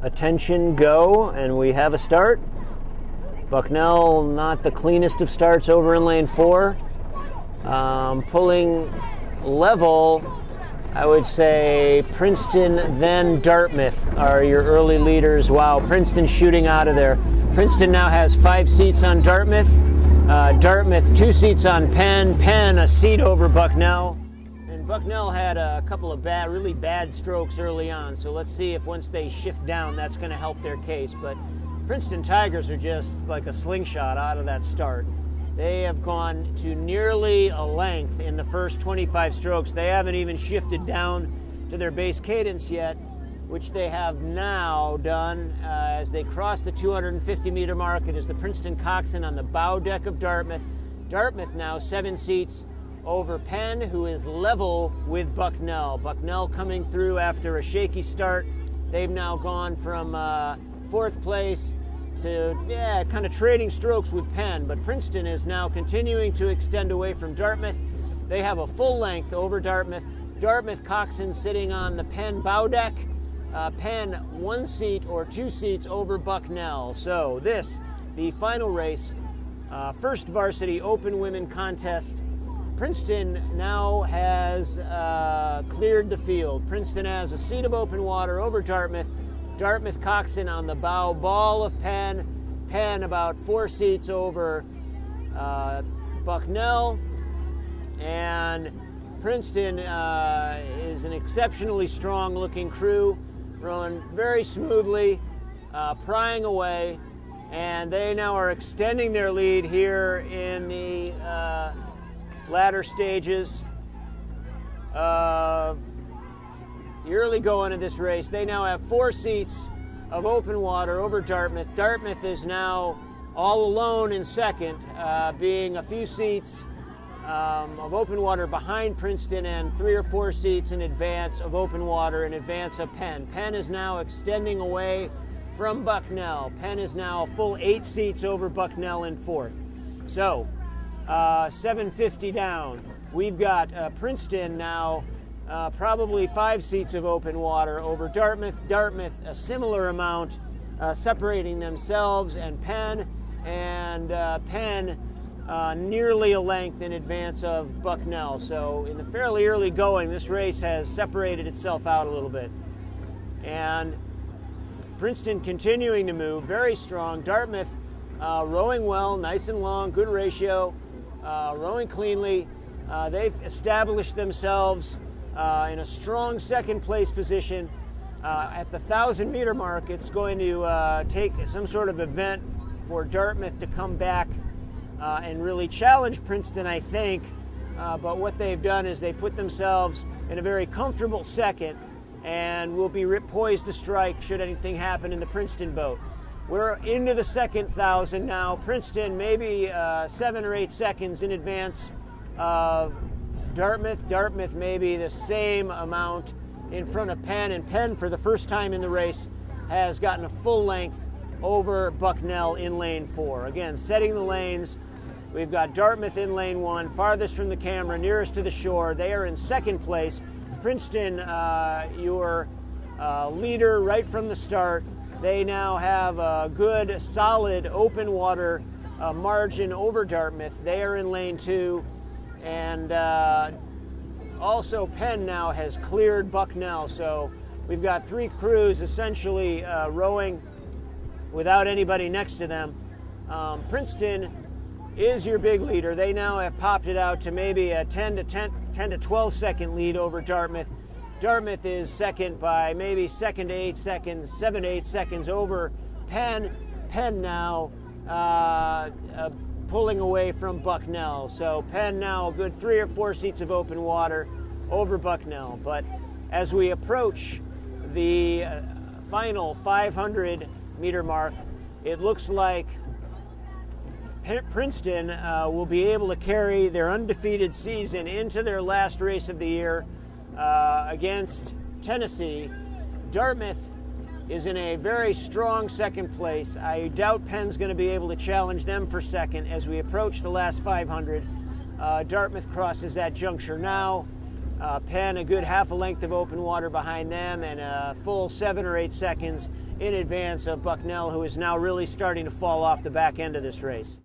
Attention, go, and we have a start. Bucknell, not the cleanest of starts over in lane 4. Pulling level, I would say Princeton, then Dartmouth are your early leaders. Wow, Princeton shooting out of there. Princeton now has 5 seats on Dartmouth. Dartmouth 2 seats on Penn. Penn a seat over Bucknell. And Bucknell had a couple of really bad strokes early on. So let's see if once they shift down, that's going to help their case. But Princeton Tigers are just like a slingshot out of that start. They have gone to nearly a length in the first 25 strokes. They haven't even shifted down to their base cadence yet, which they have now done as they cross the 250-meter mark. It is the Princeton Coxswain on the bow deck of Dartmouth. Dartmouth now 7 seats over Penn, who is level with Bucknell. Bucknell coming through after a shaky start. They've now gone from 4th place to, kind of trading strokes with Penn, but Princeton is now continuing to extend away from Dartmouth. They have a full length over Dartmouth. Dartmouth Coxswain sitting on the Penn bow deck. Penn 1 seat or 2 seats over Bucknell. So this, the final race, first varsity open women contest. Princeton now has cleared the field. Princeton has a seat of open water over Dartmouth. Dartmouth Coxswain on the bow ball of Penn. Penn about 4 seats over Bucknell. And Princeton is an exceptionally strong looking crew, rowing very smoothly, prying away. And they now are extending their lead here in the latter stages of the early going of this race. They now have 4 seats of open water over Dartmouth. Dartmouth is now all alone in second, being a few seats of open water behind Princeton and 3 or 4 seats in advance of open water in advance of Penn. Penn is now extending away from Bucknell. Penn is now a full 8 seats over Bucknell in 4th. So 750 down. We've got Princeton now probably 5 seats of open water over Dartmouth. Dartmouth a similar amount, separating themselves and Penn, and Penn nearly a length in advance of Bucknell. So in the fairly early going, this race has separated itself out a little bit. And Princeton continuing to move, very strong. Dartmouth rowing well, nice and long, good ratio, rowing cleanly. They've established themselves in a strong second place position. At the 1,000-meter mark, it's going to take some sort of event for Dartmouth to come back and really challenge Princeton, I think. But what they've done is they put themselves in a very comfortable second and will be poised to strike should anything happen in the Princeton boat. We're into the second 1,000 now. Princeton maybe 7 or 8 seconds in advance of Dartmouth. Dartmouth maybe the same amount in front of Penn, and Penn for the first time in the race has gotten a full length over Bucknell in lane 4. Again, setting the lanes. We've got Dartmouth in lane 1, farthest from the camera, nearest to the shore. They are in second place. Princeton, your leader right from the start. They now have a good, solid, open water margin over Dartmouth. They are in lane 2. And also Penn now has cleared Bucknell. So we've got 3 crews essentially rowing without anybody next to them. Princeton is your big leader. They now have popped it out to maybe a 10 to 12 second lead over Dartmouth. Dartmouth is second by maybe 7 to 8 seconds over Penn. Penn now pulling away from Bucknell. So Penn now a good 3 or 4 seats of open water over Bucknell. But as we approach the final 500-meter mark, it looks like Princeton will be able to carry their undefeated season into their last race of the year against Tennessee. Dartmouth is in a very strong second place. I doubt Penn's going to be able to challenge them for second as we approach the last 500. Dartmouth crosses that juncture now. Penn a good half a length of open water behind them, and a full 7 or 8 seconds in advance of Bucknell, who is now really starting to fall off the back end of this race.